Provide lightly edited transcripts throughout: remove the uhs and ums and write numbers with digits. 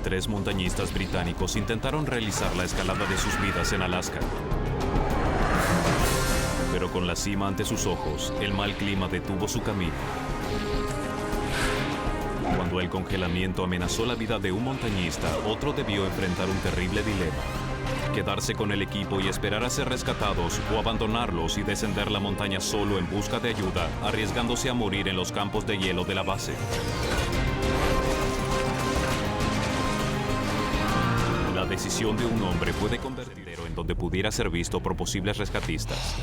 3 montañistas británicos intentaron realizar la escalada de sus vidas en Alaska. Pero con la cima ante sus ojos, el mal clima detuvo su camino. Cuando el congelamiento amenazó la vida de un montañista, otro debió enfrentar un terrible dilema: quedarse con el equipo y esperar a ser rescatados, o abandonarlos y descender la montaña solo en busca de ayuda, arriesgándose a morir en los campos de hielo de la base. La decisión de un hombre puede convertirse en donde pudiera ser visto por posibles rescatistas.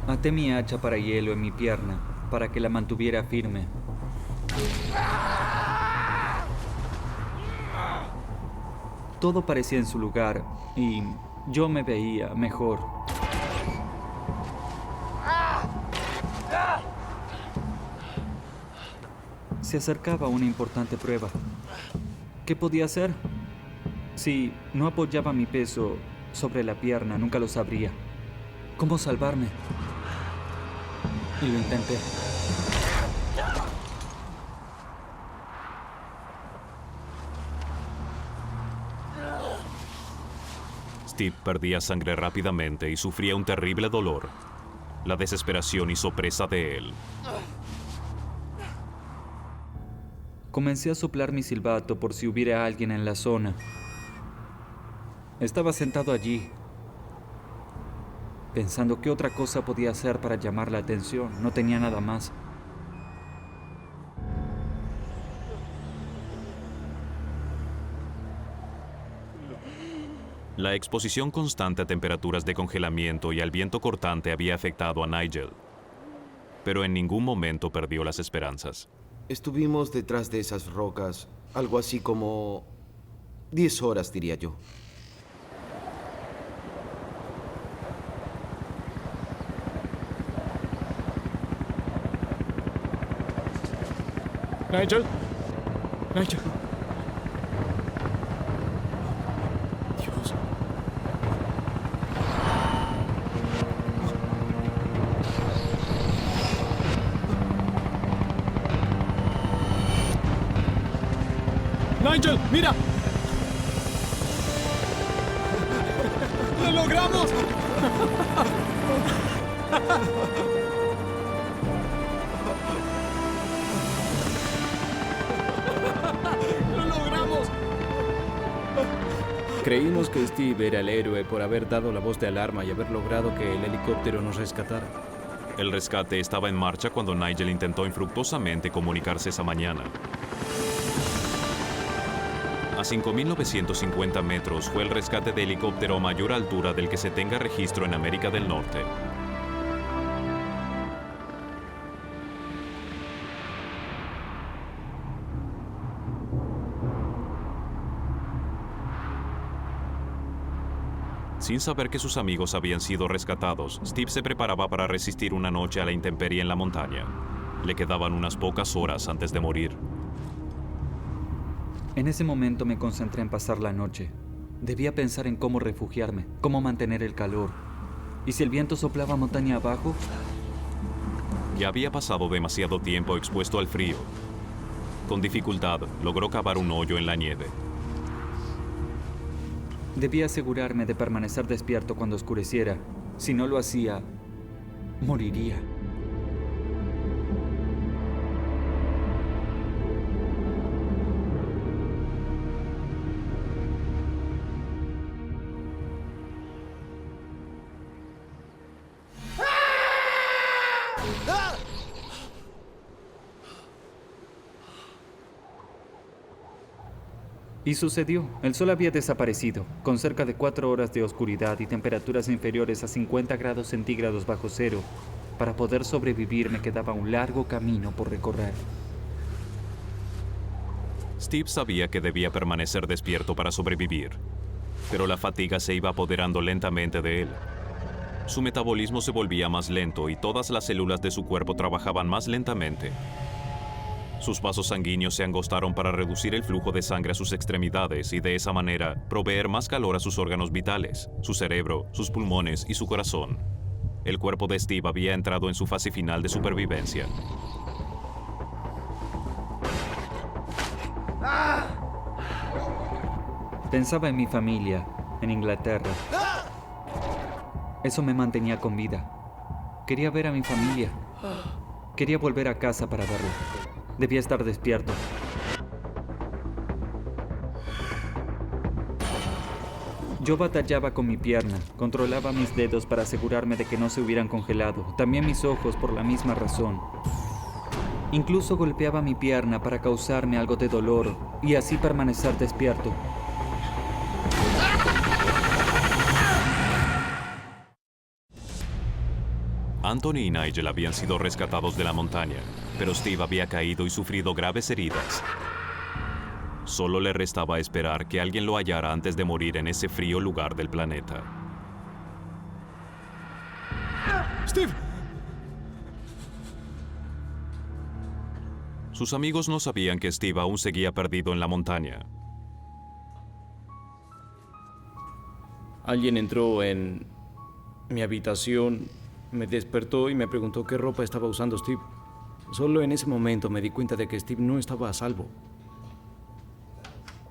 Até mi hacha para hielo en mi pierna, para que la mantuviera firme. Todo parecía en su lugar y yo me veía mejor. Se acercaba una importante prueba. ¿Qué podía hacer? Si no apoyaba mi peso sobre la pierna, nunca lo sabría. ¿Cómo salvarme? Y lo intenté. Steve perdía sangre rápidamente y sufría un terrible dolor. La desesperación hizo presa de él. Comencé a soplar mi silbato por si hubiera alguien en la zona. Estaba sentado allí, pensando qué otra cosa podía hacer para llamar la atención. No tenía nada más. La exposición constante a temperaturas de congelamiento y al viento cortante había afectado a Nigel, pero en ningún momento perdió las esperanzas. Estuvimos detrás de esas rocas, algo así como 10 horas, diría yo. Nigel. Nigel. Dios. Nigel, mira. ¡Lo logramos! ¡Lo logramos! Creímos que Steve era el héroe por haber dado la voz de alarma y haber logrado que el helicóptero nos rescatara. El rescate estaba en marcha cuando Nigel intentó infructuosamente comunicarse esa mañana. A 5.950 metros fue el rescate de helicóptero a mayor altura del que se tenga registro en América del Norte. Sin saber que sus amigos habían sido rescatados, Steve se preparaba para resistir una noche a la intemperie en la montaña. Le quedaban unas pocas horas antes de morir. En ese momento me concentré en pasar la noche. Debía pensar en cómo refugiarme, cómo mantener el calor. ¿Y si el viento soplaba montaña abajo? Ya había pasado demasiado tiempo expuesto al frío. Con dificultad, logró cavar un hoyo en la nieve. Debía asegurarme de permanecer despierto cuando oscureciera. Si no lo hacía, moriría. Y sucedió. El sol había desaparecido, con cerca de 4 horas de oscuridad y temperaturas inferiores a 50 grados centígrados bajo cero. Para poder sobrevivir me quedaba un largo camino por recorrer. Steve sabía que debía permanecer despierto para sobrevivir, pero la fatiga se iba apoderando lentamente de él. Su metabolismo se volvía más lento y todas las células de su cuerpo trabajaban más lentamente. Sus vasos sanguíneos se angostaron para reducir el flujo de sangre a sus extremidades y de esa manera proveer más calor a sus órganos vitales, su cerebro, sus pulmones y su corazón. El cuerpo de Steve había entrado en su fase final de supervivencia. Pensaba en mi familia, en Inglaterra. Eso me mantenía con vida. Quería ver a mi familia. Quería volver a casa para verla. Debía estar despierto. Yo batallaba con mi pierna, controlaba mis dedos para asegurarme de que no se hubieran congelado, también mis ojos por la misma razón. Incluso golpeaba mi pierna para causarme algo de dolor y así permanecer despierto. Anthony y Nigel habían sido rescatados de la montaña, pero Steve había caído y sufrido graves heridas. Solo le restaba esperar que alguien lo hallara antes de morir en ese frío lugar del planeta. ¡Steve! Sus amigos no sabían que Steve aún seguía perdido en la montaña. Alguien entró en mi habitación, me despertó y me preguntó qué ropa estaba usando Steve. Solo en ese momento me di cuenta de que Steve no estaba a salvo.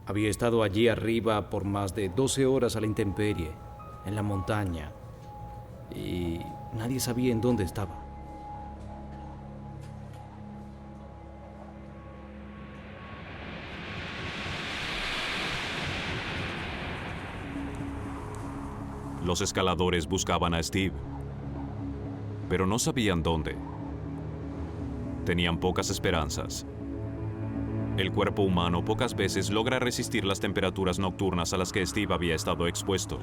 Había estado allí arriba por más de 12 horas a la intemperie, en la montaña, y nadie sabía en dónde estaba. Los escaladores buscaban a Steve, pero no sabían dónde. Tenían pocas esperanzas. El cuerpo humano pocas veces logra resistir las temperaturas nocturnas a las que Steve había estado expuesto.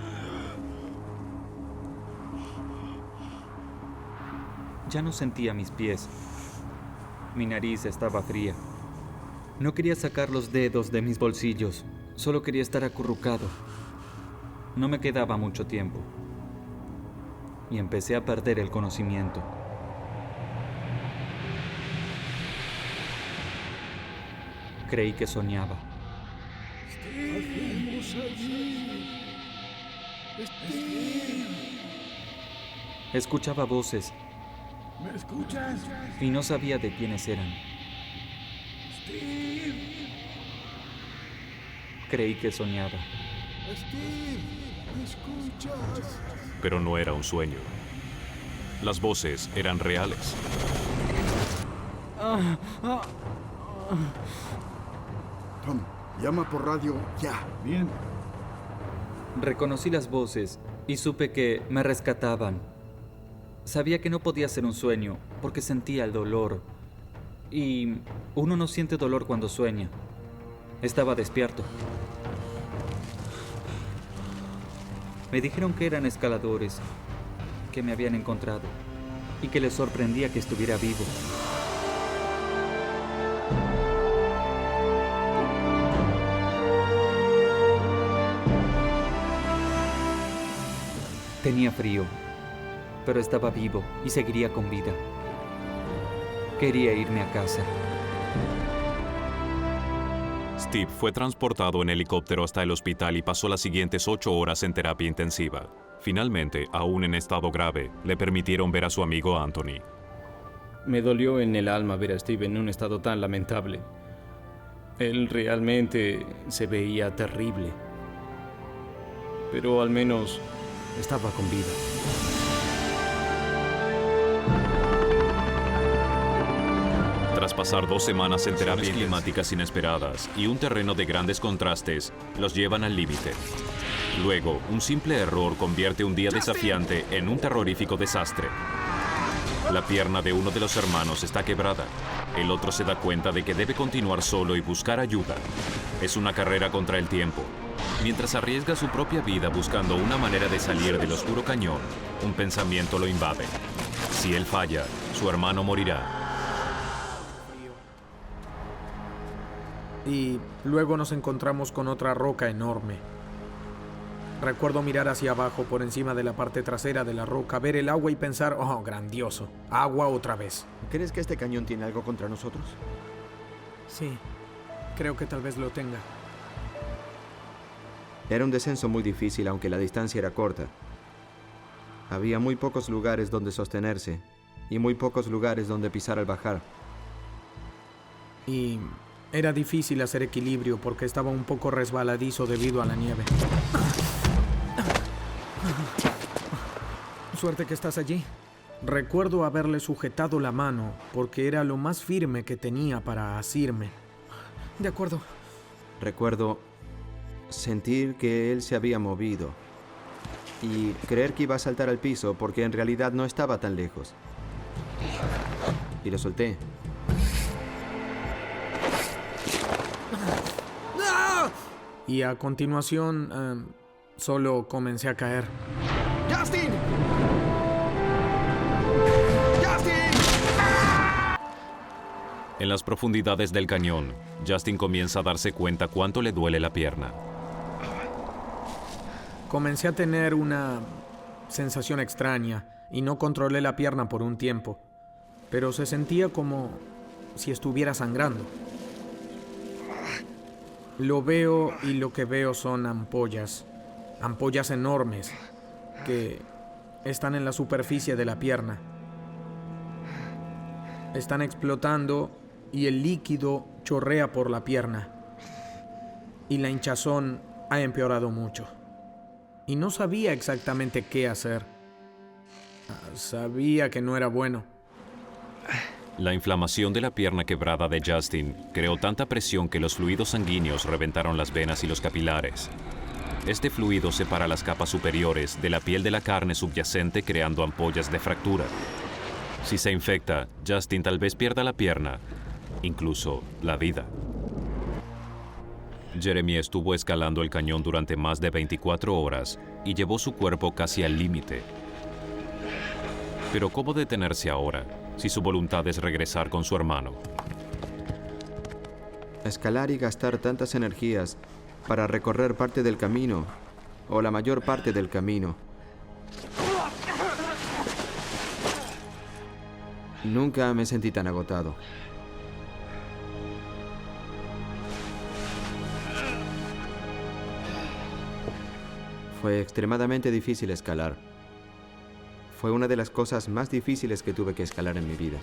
Ya no sentía mis pies. Mi nariz estaba fría. No quería sacar los dedos de mis bolsillos. Solo quería estar acurrucado. No me quedaba mucho tiempo. Y empecé a perder el conocimiento. Creí que soñaba. Escuchaba voces. ¿Me escuchas? Y no sabía de quiénes eran. Steve. Creí que soñaba. Steve, ¿me escuchas? Pero no era un sueño. Las voces eran reales. Tom, llama por radio ya. Bien. Reconocí las voces y supe que me rescataban. Sabía que no podía ser un sueño porque sentía el dolor. Y uno no siente dolor cuando sueña. Estaba despierto. Me dijeron que eran escaladores, que me habían encontrado y que les sorprendía que estuviera vivo. Tenía frío, pero estaba vivo y seguiría con vida. Quería irme a casa. Steve fue transportado en helicóptero hasta el hospital y pasó las siguientes 8 horas en terapia intensiva. Finalmente, aún en estado grave, le permitieron ver a su amigo Anthony. Me dolió en el alma ver a Steve en un estado tan lamentable. Él realmente se veía terrible. Pero al menos estaba con vida. Tras pasar 2 semanas en terapias climáticas inesperadas y un terreno de grandes contrastes, los llevan al límite. Luego, un simple error convierte un día desafiante en un terrorífico desastre. La pierna de uno de los hermanos está quebrada. El otro se da cuenta de que debe continuar solo y buscar ayuda. Es una carrera contra el tiempo. Mientras arriesga su propia vida buscando una manera de salir del oscuro cañón, un pensamiento lo invade. Si él falla, su hermano morirá. Y luego nos encontramos con otra roca enorme. Recuerdo mirar hacia abajo por encima de la parte trasera de la roca, ver el agua y pensar, oh, grandioso, agua otra vez. ¿Crees que este cañón tiene algo contra nosotros? Sí, creo que tal vez lo tenga. Era un descenso muy difícil, aunque la distancia era corta. Había muy pocos lugares donde sostenerse y muy pocos lugares donde pisar al bajar. Y Era difícil hacer equilibrio porque estaba un poco resbaladizo debido a la nieve. Suerte que estás allí. Recuerdo haberle sujetado la mano porque era lo más firme que tenía para asirme. De acuerdo. Recuerdo sentir que él se había movido y creer que iba a saltar al piso porque en realidad no estaba tan lejos. Y lo solté. Y a continuación, solo comencé a caer. ¡Justin! ¡Justin! En las profundidades del cañón, Justin comienza a darse cuenta cuánto le duele la pierna. Comencé a tener una sensación extraña y no controlé la pierna por un tiempo, pero se sentía como si estuviera sangrando. Lo veo y lo que veo son ampollas enormes que están en la superficie de la pierna. Están explotando y el líquido chorrea por la pierna. Y la hinchazón ha empeorado mucho. Y no sabía exactamente qué hacer. Sabía que no era bueno. La inflamación de la pierna quebrada de Justin creó tanta presión que los fluidos sanguíneos reventaron las venas y los capilares. Este fluido separa las capas superiores de la piel de la carne subyacente creando ampollas de fractura. Si se infecta, Justin tal vez pierda la pierna, incluso la vida. Jeremy estuvo escalando el cañón durante más de 24 horas y llevó su cuerpo casi al límite. Pero ¿cómo detenerse ahora si su voluntad es regresar con su hermano? Escalar y gastar tantas energías para recorrer parte del camino, o la mayor parte del camino. Nunca me sentí tan agotado. Fue extremadamente difícil escalar. Fue una de las cosas más difíciles que tuve que escalar en mi vida.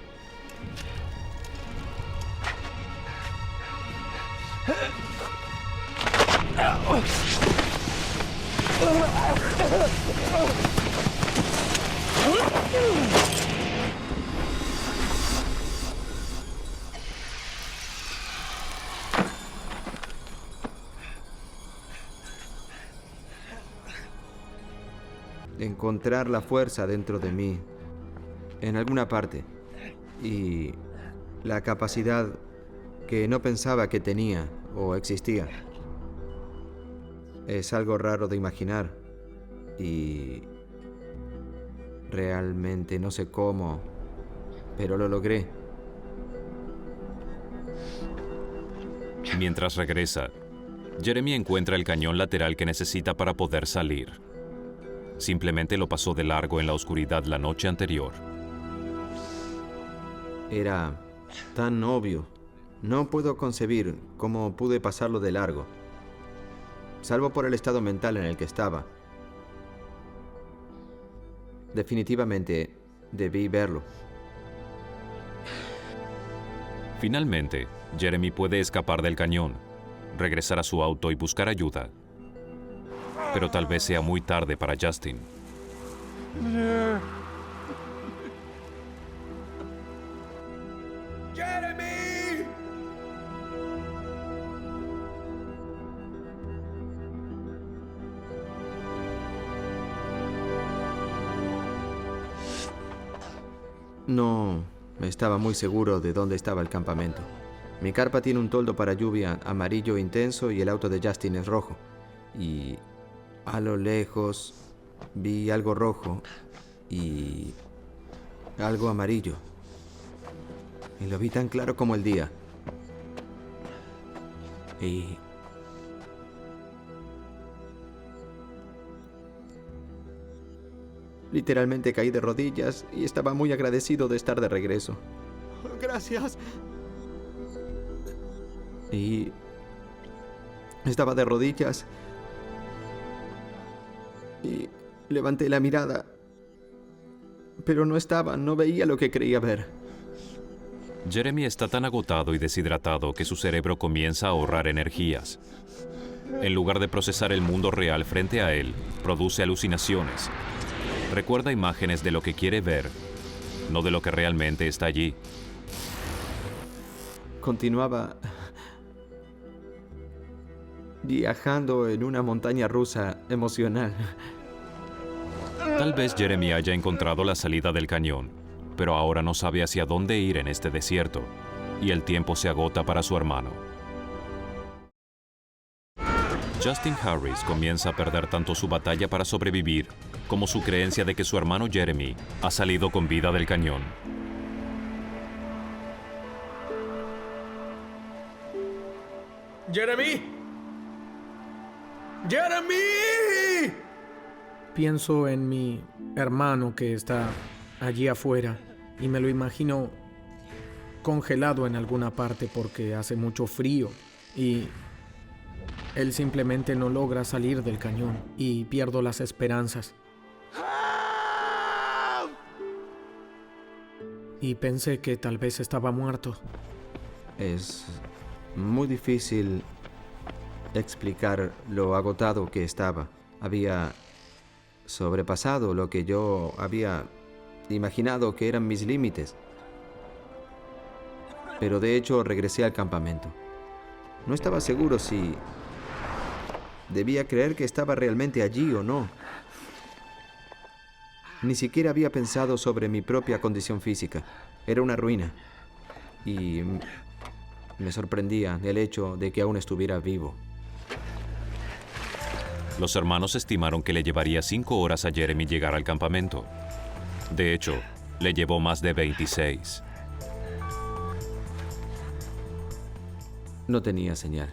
Encontrar la fuerza dentro de mí, en alguna parte, y la capacidad que no pensaba que tenía o existía. Es algo raro de imaginar y realmente no sé cómo, pero lo logré. Mientras regresa, Jeremy encuentra el cañón lateral que necesita para poder salir. Simplemente lo pasó de largo en la oscuridad la noche anterior. Era tan obvio. No puedo concebir cómo pude pasarlo de largo, salvo por el estado mental en el que estaba. Definitivamente debí verlo. Finalmente, Jeremy puede escapar del cañón, regresar a su auto y buscar ayuda. Pero tal vez sea muy tarde para Justin. ¡Jeremy! No estaba muy seguro de dónde estaba el campamento. Mi carpa tiene un toldo para lluvia amarillo intenso y el auto de Justin es rojo. Y a lo lejos vi algo rojo y algo amarillo. Y lo vi tan claro como el día. Y literalmente caí de rodillas y estaba muy agradecido de estar de regreso. Gracias. Y estaba de rodillas y levanté la mirada, pero no veía lo que creía ver. Jeremy está tan agotado y deshidratado que su cerebro comienza a ahorrar energías. En lugar de procesar el mundo real frente a él, produce alucinaciones. Recuerda imágenes de lo que quiere ver, no de lo que realmente está allí. Continuaba viajando en una montaña rusa emocional. Tal vez Jeremy haya encontrado la salida del cañón, pero ahora no sabe hacia dónde ir en este desierto, y el tiempo se agota para su hermano. Justin Harris comienza a perder tanto su batalla para sobrevivir como su creencia de que su hermano Jeremy ha salido con vida del cañón. ¡Jeremy! ¡Jeremy! Pienso en mi hermano que está allí afuera y me lo imagino congelado en alguna parte porque hace mucho frío y él simplemente no logra salir del cañón y pierdo las esperanzas. Y pensé que tal vez estaba muerto. Es muy difícil explicar lo agotado que estaba. Había sobrepasado lo que yo había imaginado que eran mis límites. Pero de hecho regresé al campamento. No estaba seguro si debía creer que estaba realmente allí o no. Ni siquiera había pensado sobre mi propia condición física. Era una ruina. Y me sorprendía el hecho de que aún estuviera vivo. Los hermanos estimaron que le llevaría 5 horas a Jeremy llegar al campamento. De hecho, le llevó más de 26. No tenía señal.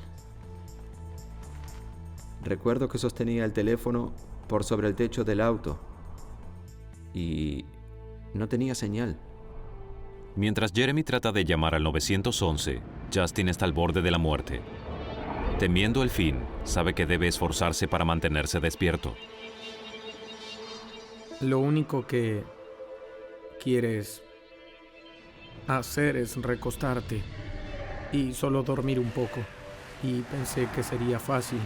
Recuerdo que sostenía el teléfono por sobre el techo del auto y no tenía señal. Mientras Jeremy trata de llamar al 911, Justin está al borde de la muerte. Temiendo el fin, sabe que debe esforzarse para mantenerse despierto. Lo único que quieres hacer es recostarte y solo dormir un poco. Y pensé que sería fácil,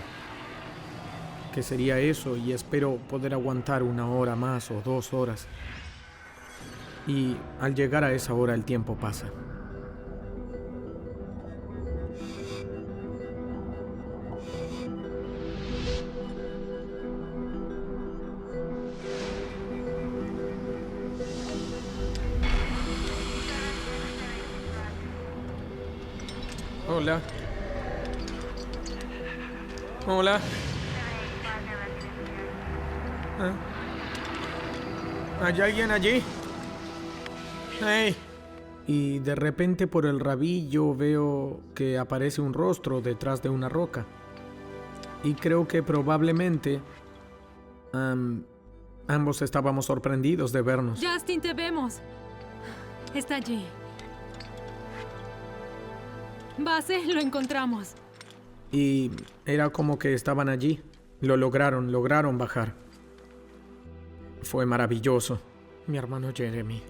que sería eso, y espero poder aguantar 1 hora más o 2 horas. Y al llegar a esa hora el tiempo pasa. Hola. Hola. ¿Hay alguien allí? ¡Hey! Y de repente por el rabillo veo que aparece un rostro detrás de una roca. Y creo que probablemente ambos estábamos sorprendidos de vernos. Justin, te vemos. Está allí. Base, lo encontramos. Y era como que estaban allí. Lo lograron bajar. Fue maravilloso. Mi hermano Jeremy,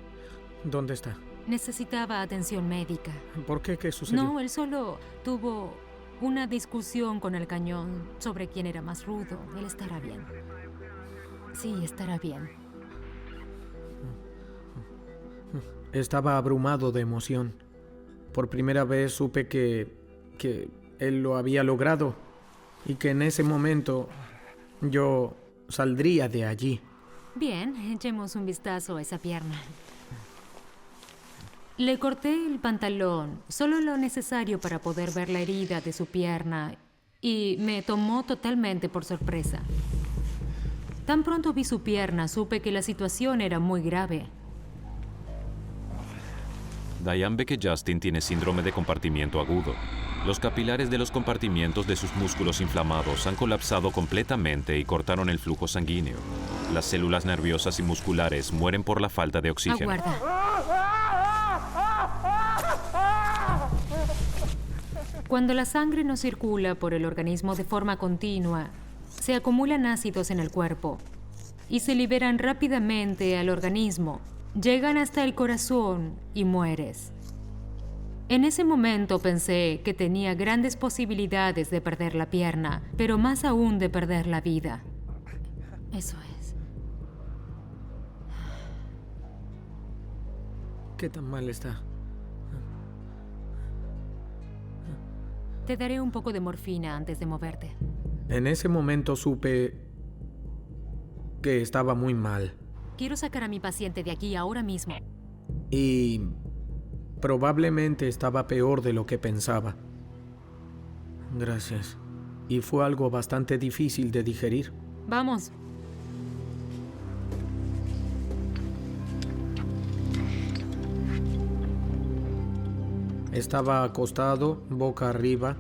¿dónde está? Necesitaba atención médica. ¿Por qué? ¿Qué sucedió? No, él solo tuvo una discusión con el cañón sobre quién era más rudo. Él estará bien. Sí, estará bien. Estaba abrumado de emoción. Por primera vez supe que él lo había logrado y que en ese momento yo saldría de allí. Bien, echemos un vistazo a esa pierna. Le corté el pantalón, solo lo necesario para poder ver la herida de su pierna, y me tomó totalmente por sorpresa. Tan pronto vi su pierna, supe que la situación era muy grave. Diane ve que Justin tiene síndrome de compartimiento agudo. Los capilares de los compartimientos de sus músculos inflamados han colapsado completamente y cortaron el flujo sanguíneo. Las células nerviosas y musculares mueren por la falta de oxígeno. Aguarda. Cuando la sangre no circula por el organismo de forma continua, se acumulan ácidos en el cuerpo y se liberan rápidamente al organismo. Llegan hasta el corazón y mueres. En ese momento pensé que tenía grandes posibilidades de perder la pierna, pero más aún de perder la vida. Eso es. ¿Qué tan mal está? Te daré un poco de morfina antes de moverte. En ese momento supe que estaba muy mal. Quiero sacar a mi paciente de aquí ahora mismo. Y probablemente estaba peor de lo que pensaba. Gracias. Y fue algo bastante difícil de digerir. Vamos. Estaba acostado, boca arriba,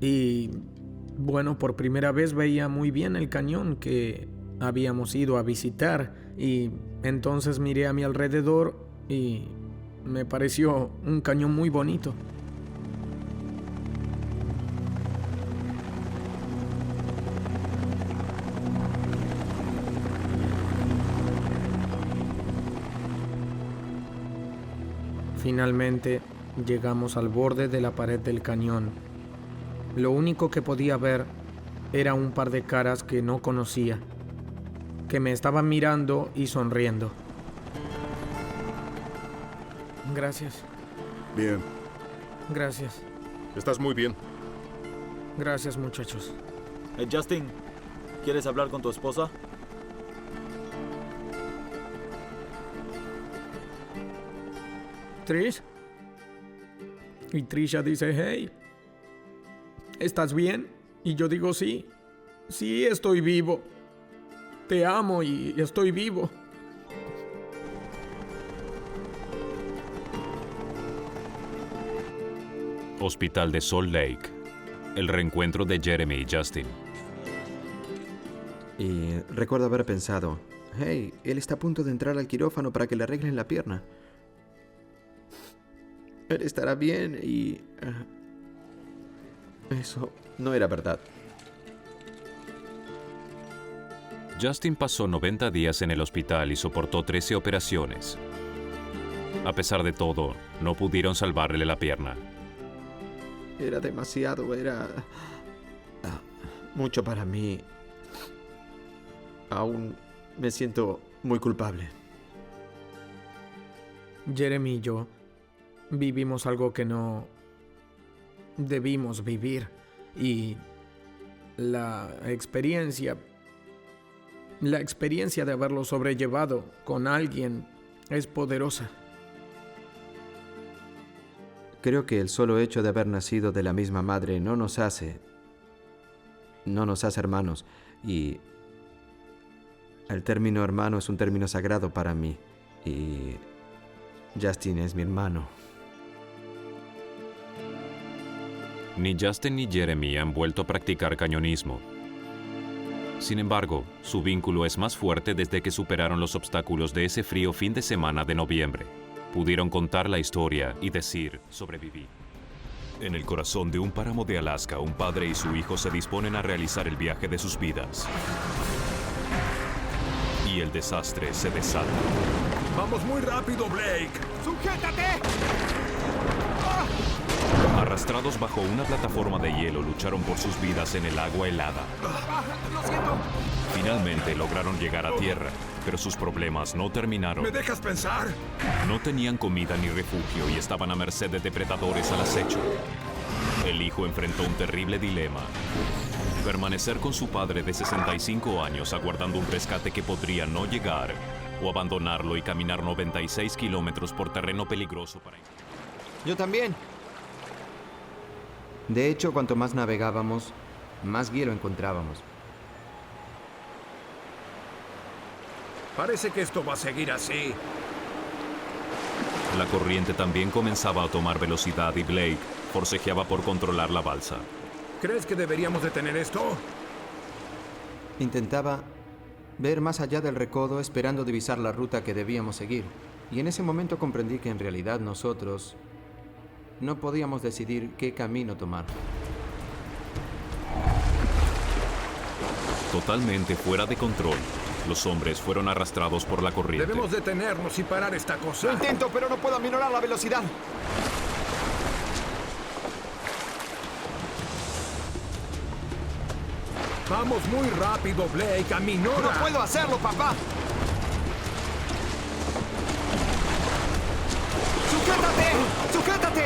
y bueno, por primera vez veía muy bien el cañón que habíamos ido a visitar, y entonces miré a mi alrededor y me pareció un cañón muy bonito. Finalmente llegamos al borde de la pared del cañón. Lo único que podía ver era un par de caras que no conocía, que me estaban mirando y sonriendo. Gracias. Bien. Gracias. Estás muy bien. Gracias, muchachos. Justin, ¿quieres hablar con tu esposa? Trish. Y Trisha dice, hey, ¿estás bien? Y yo digo, sí, sí estoy vivo. Te amo y estoy vivo. Hospital de Salt Lake. El reencuentro de Jeremy y Justin. Y recuerdo haber pensado, hey, él está a punto de entrar al quirófano para que le arreglen la pierna. Él estará bien y... eso no era verdad. Justin pasó 90 días en el hospital y soportó 13 operaciones. A pesar de todo, no pudieron salvarle la pierna. Era demasiado, era... mucho para mí. Aún me siento muy culpable. Jeremy y yo vivimos algo que no debimos vivir, y la experiencia de haberlo sobrellevado con alguien es poderosa. Creo que el solo hecho de haber nacido de la misma madre no nos hace hermanos, y el término hermano es un término sagrado para mí, y Justin es mi hermano. Ni Justin ni Jeremy han vuelto a practicar cañonismo. Sin embargo, su vínculo es más fuerte desde que superaron los obstáculos de ese frío fin de semana de noviembre. Pudieron contar la historia y decir, sobreviví. En el corazón de un páramo de Alaska, un padre y su hijo se disponen a realizar el viaje de sus vidas. Y el desastre se desata. ¡Vamos muy rápido, Blake! ¡Sujétate! Arrastrados bajo una plataforma de hielo, lucharon por sus vidas en el agua helada. ¡Lo siento! Finalmente lograron llegar a tierra, pero sus problemas no terminaron. ¿Me dejas pensar? No tenían comida ni refugio y estaban a merced de depredadores al acecho. El hijo enfrentó un terrible dilema. Permanecer con su padre de 65 años aguardando un rescate que podría no llegar, o abandonarlo y caminar 96 kilómetros por terreno peligroso para... Yo también. De hecho, cuanto más navegábamos, más hielo encontrábamos. Parece que esto va a seguir así. La corriente también comenzaba a tomar velocidad y Blake forcejeaba por controlar la balsa. ¿Crees que deberíamos detener esto? Intentaba ver más allá del recodo esperando divisar la ruta que debíamos seguir. Y en ese momento comprendí que en realidad nosotros no podíamos decidir qué camino tomar. Totalmente fuera de control, los hombres fueron arrastrados por la corriente. Debemos detenernos y parar esta cosa. Lo intento, pero no puedo aminorar la velocidad. Vamos muy rápido, Blake. Aminora. ¡No puedo hacerlo, papá! ¡Sujétate! ¡Sujétate!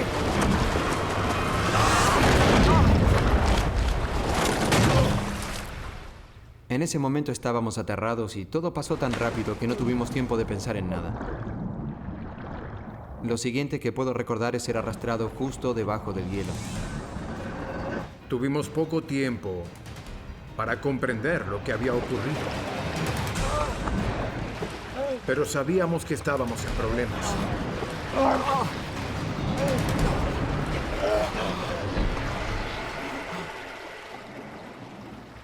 En ese momento estábamos aterrados y todo pasó tan rápido que no tuvimos tiempo de pensar en nada. Lo siguiente que puedo recordar es ser arrastrado justo debajo del hielo. Tuvimos poco tiempo para comprender lo que había ocurrido. Pero sabíamos que estábamos en problemas.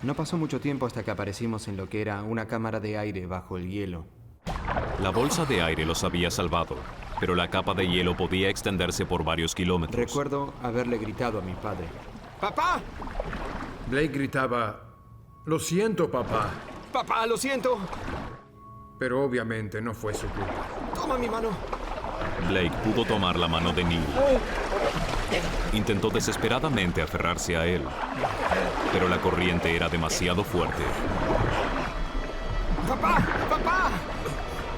No pasó mucho tiempo hasta que aparecimos en lo que era una cámara de aire bajo el hielo. La bolsa de aire los había salvado, pero la capa de hielo podía extenderse por varios kilómetros. Recuerdo haberle gritado a mi padre. ¡Papá! Blake gritaba, «Lo siento, papá». ¡Papá, lo siento! Pero obviamente no fue su culpa. ¡Toma mi mano! Blake pudo tomar la mano de Neil. Intentó desesperadamente aferrarse a él, pero la corriente era demasiado fuerte. ¡Papá! ¡Papá!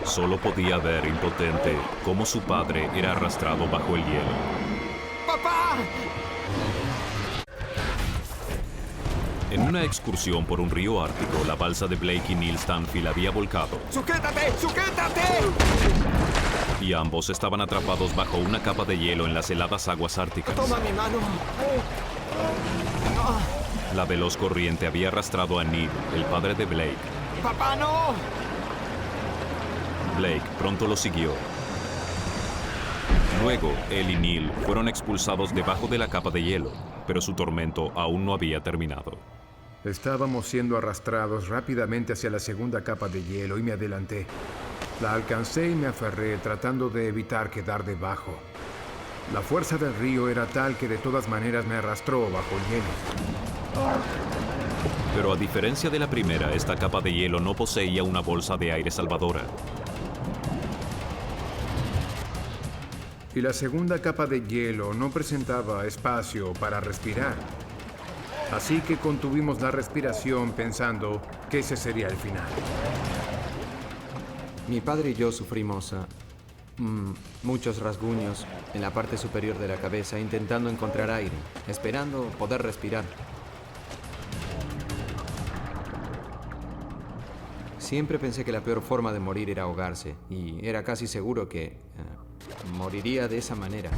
Solo podía ver, impotente, cómo su padre era arrastrado bajo el hielo. ¡Papá! En una excursión por un río ártico, la balsa de Blake y Neil Stanfield había volcado. ¡Sujétate! ¡Sujétate! Y ambos estaban atrapados bajo una capa de hielo en las heladas aguas árticas. ¡Toma mi mano! La veloz corriente había arrastrado a Neil, el padre de Blake. ¡Papá, no! Blake pronto lo siguió. Luego, él y Neil fueron expulsados debajo de la capa de hielo, pero su tormento aún no había terminado. Estábamos siendo arrastrados rápidamente hacia la segunda capa de hielo y me adelanté. La alcancé y me aferré tratando de evitar quedar debajo. La fuerza del río era tal que de todas maneras me arrastró bajo el hielo. Pero a diferencia de la primera, esta capa de hielo no poseía una bolsa de aire salvadora. Y la segunda capa de hielo no presentaba espacio para respirar. Así que contuvimos la respiración pensando que ese sería el final. Mi padre y yo sufrimos muchos rasguños en la parte superior de la cabeza intentando encontrar aire, esperando poder respirar. Siempre pensé que la peor forma de morir era ahogarse y era casi seguro que moriría de esa manera.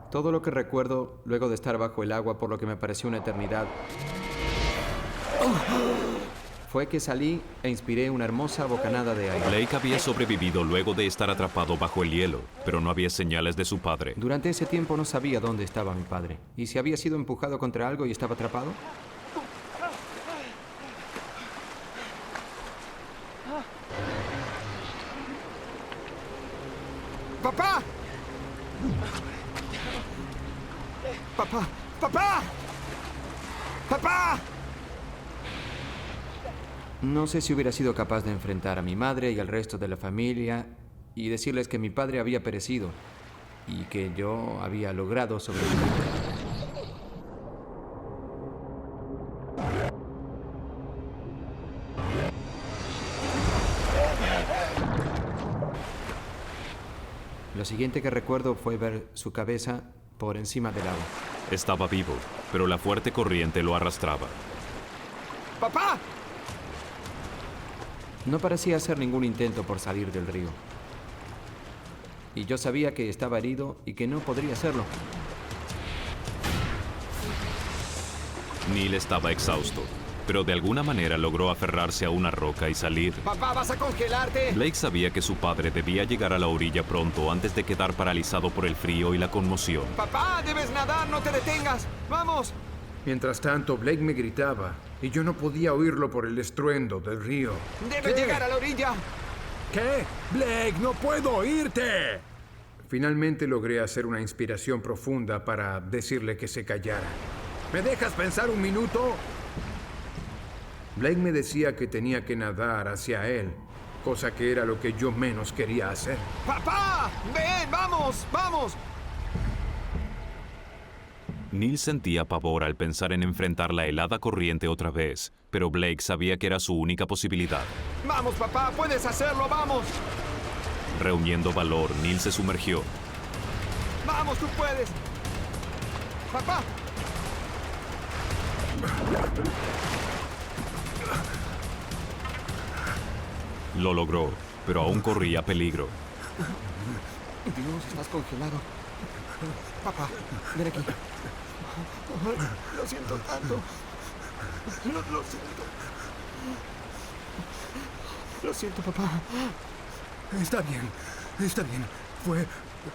Todo lo que recuerdo luego de estar bajo el agua por lo que me pareció una eternidad fue que salí e inspiré una hermosa bocanada de aire. Blake había sobrevivido luego de estar atrapado bajo el hielo, pero no había señales de su padre. Durante ese tiempo no sabía dónde estaba mi padre y si había sido empujado contra algo y estaba atrapado. ¡Papá! ¡Papá! ¡Papá! ¡Papá! No sé si hubiera sido capaz de enfrentar a mi madre y al resto de la familia y decirles que mi padre había perecido y que yo había logrado sobrevivir. Lo siguiente que recuerdo fue ver su cabeza por encima del agua. Estaba vivo, pero la fuerte corriente lo arrastraba. ¡Papá! No parecía hacer ningún intento por salir del río. Y yo sabía que estaba herido y que no podría hacerlo. Neil estaba exhausto, pero de alguna manera logró aferrarse a una roca y salir. ¡Papá, vas a congelarte! Blake sabía que su padre debía llegar a la orilla pronto antes de quedar paralizado por el frío y la conmoción. ¡Papá, debes nadar! ¡No te detengas! ¡Vamos! Mientras tanto, Blake me gritaba y yo no podía oírlo por el estruendo del río. ¡Debes llegar a la orilla! ¿Qué? Blake, no puedo oírte. Finalmente logré hacer una inspiración profunda para decirle que se callara. ¿Me dejas pensar un minuto? Blake me decía que tenía que nadar hacia él, cosa que era lo que yo menos quería hacer. ¡Papá! ¡Ven! ¡Vamos! ¡Vamos! Neil sentía pavor al pensar en enfrentar la helada corriente otra vez, pero Blake sabía que era su única posibilidad. ¡Vamos, papá! ¡Puedes hacerlo! ¡Vamos! Reuniendo valor, Neil se sumergió. ¡Vamos, tú puedes! ¡Papá! Lo logró, pero aún corría peligro. Dios, estás congelado. Papá, ven aquí. Lo siento tanto. Lo siento. Lo siento, papá. Está bien, está bien. Fue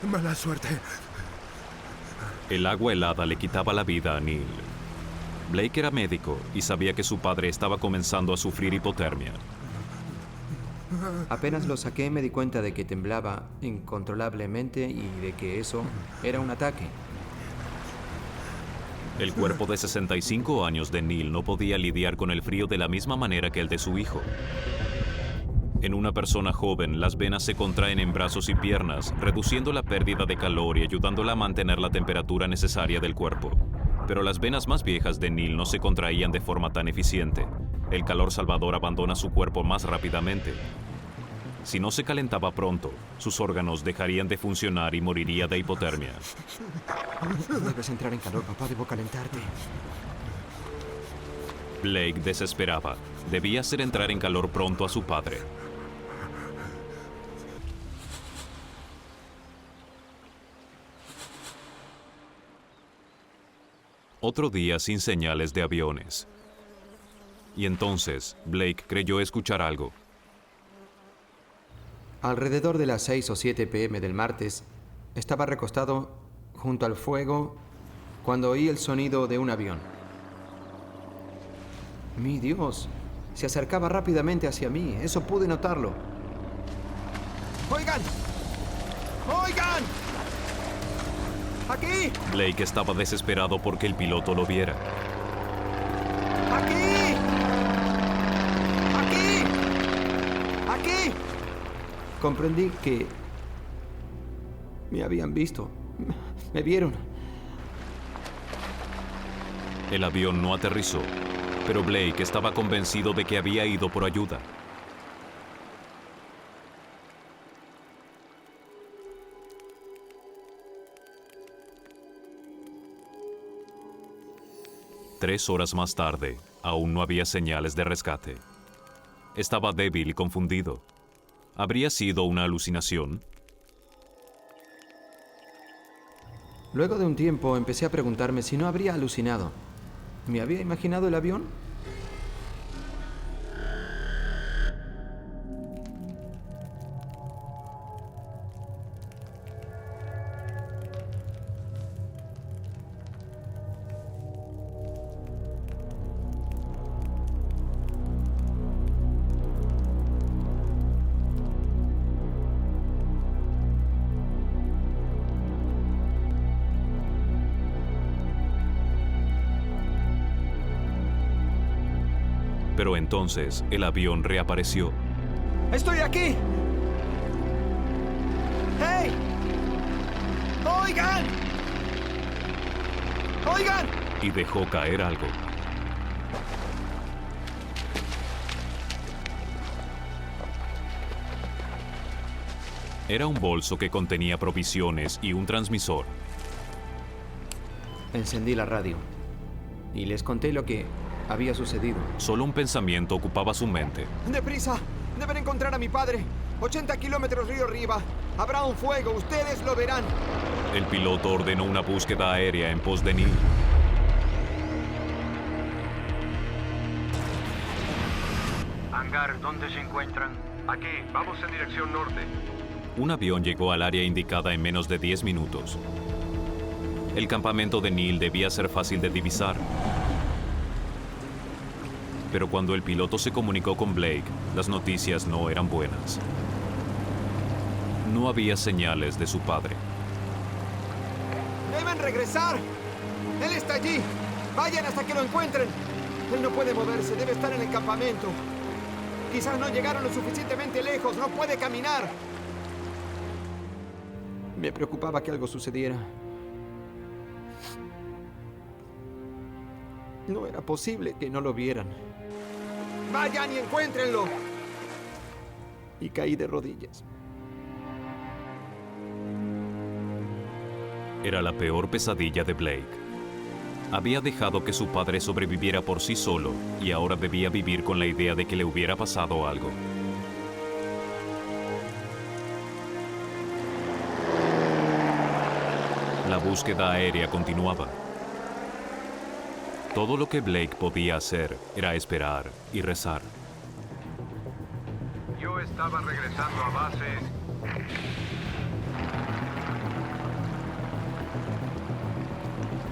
mala suerte. El agua helada le quitaba la vida a Neil. Blake era médico y sabía que su padre estaba comenzando a sufrir hipotermia. Apenas lo saqué, me di cuenta de que temblaba incontrolablemente y de que eso era un ataque. El cuerpo de 65 años de Neil no podía lidiar con el frío de la misma manera que el de su hijo. En una persona joven, las venas se contraen en brazos y piernas, reduciendo la pérdida de calor y ayudándola a mantener la temperatura necesaria del cuerpo. Pero las venas más viejas de Neil no se contraían de forma tan eficiente. El calor salvador abandona su cuerpo más rápidamente. Si no se calentaba pronto, sus órganos dejarían de funcionar y moriría de hipotermia. Debes entrar en calor, papá. Debo calentarte. Blake desesperaba. Debía hacer entrar en calor pronto a su padre. Otro día sin señales de aviones. Y entonces, Blake creyó escuchar algo. Alrededor de las 6 o 7 p.m. del martes, estaba recostado junto al fuego cuando oí el sonido de un avión. Mi Dios, se acercaba rápidamente hacia mí. Eso pude notarlo. ¡Oigan! ¡Oigan! ¡Aquí! Blake estaba desesperado porque el piloto lo viera. ¡Aquí! ¡Aquí! ¡Aquí! Comprendí que me habían visto. Me vieron. El avión no aterrizó, pero Blake estaba convencido de que había ido por ayuda. Tres horas más tarde, aún no había señales de rescate. Estaba débil y confundido. ¿Habría sido una alucinación? Luego de un tiempo empecé a preguntarme si no habría alucinado. ¿Me había imaginado el avión? Pero entonces el avión reapareció. ¡Estoy aquí! ¡Hey! ¡Oigan! ¡Oigan! Y dejó caer algo. Era un bolso que contenía provisiones y un transmisor. Encendí la radio y les conté lo que había sucedido. Solo un pensamiento ocupaba su mente. ¡Deprisa! Deben encontrar a mi padre. 80 kilómetros río arriba. Habrá un fuego. Ustedes lo verán. El piloto ordenó una búsqueda aérea en pos de Neil. Hangar, ¿dónde se encuentran? Aquí, vamos en dirección norte. Un avión llegó al área indicada en menos de 10 minutos. El campamento de Neil debía ser fácil de divisar. Pero cuando el piloto se comunicó con Blake, las noticias no eran buenas. No había señales de su padre. ¡Deben regresar! ¡Él está allí! ¡Vayan hasta que lo encuentren! Él no puede moverse, debe estar en el campamento. Quizás no llegaron lo suficientemente lejos, no puede caminar. Me preocupaba que algo sucediera. No era posible que no lo vieran. ¡Vayan y encuéntrenlo! Y caí de rodillas. Era la peor pesadilla de Blake. Había dejado que su padre sobreviviera por sí solo y ahora debía vivir con la idea de que le hubiera pasado algo. La búsqueda aérea continuaba. Todo lo que Blake podía hacer era esperar y rezar. Yo estaba regresando a base.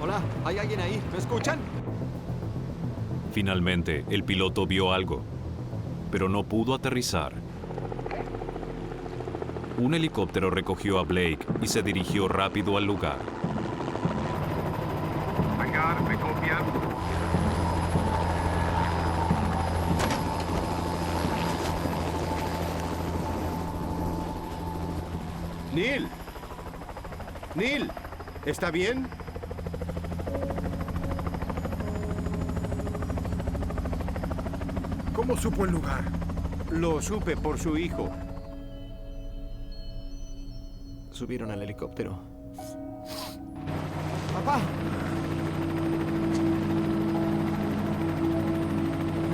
Hola, ¿hay alguien ahí? ¿Me escuchan? Finalmente, el piloto vio algo, pero no pudo aterrizar. Un helicóptero recogió a Blake y se dirigió rápido al lugar. Hangar, ¿me copian? Neil. Neil, ¿está bien? ¿Cómo supo el lugar? Lo supe por su hijo. Subieron al helicóptero. ¡Papá!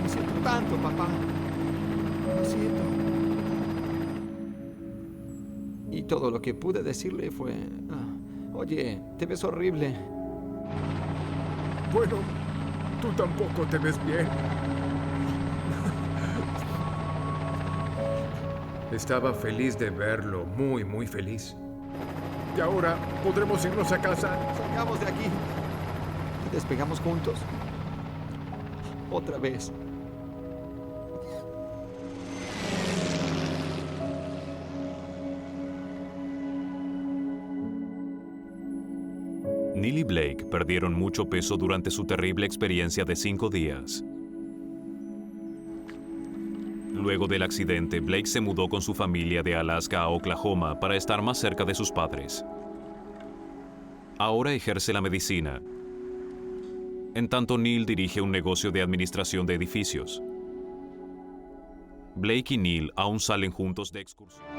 Lo siento tanto, papá. Lo siento. Y todo lo que pude decirle fue... oye, te ves horrible. Bueno, tú tampoco te ves bien. Estaba feliz de verlo, muy, muy feliz. Y ahora podremos irnos a casa. Salgamos de aquí y despegamos juntos. Otra vez. Neil y Blake perdieron mucho peso durante su terrible experiencia de 5 días. Luego del accidente, Blake se mudó con su familia de Alaska a Oklahoma para estar más cerca de sus padres. Ahora ejerce la medicina. En tanto, Neil dirige un negocio de administración de edificios. Blake y Neil aún salen juntos de excursión.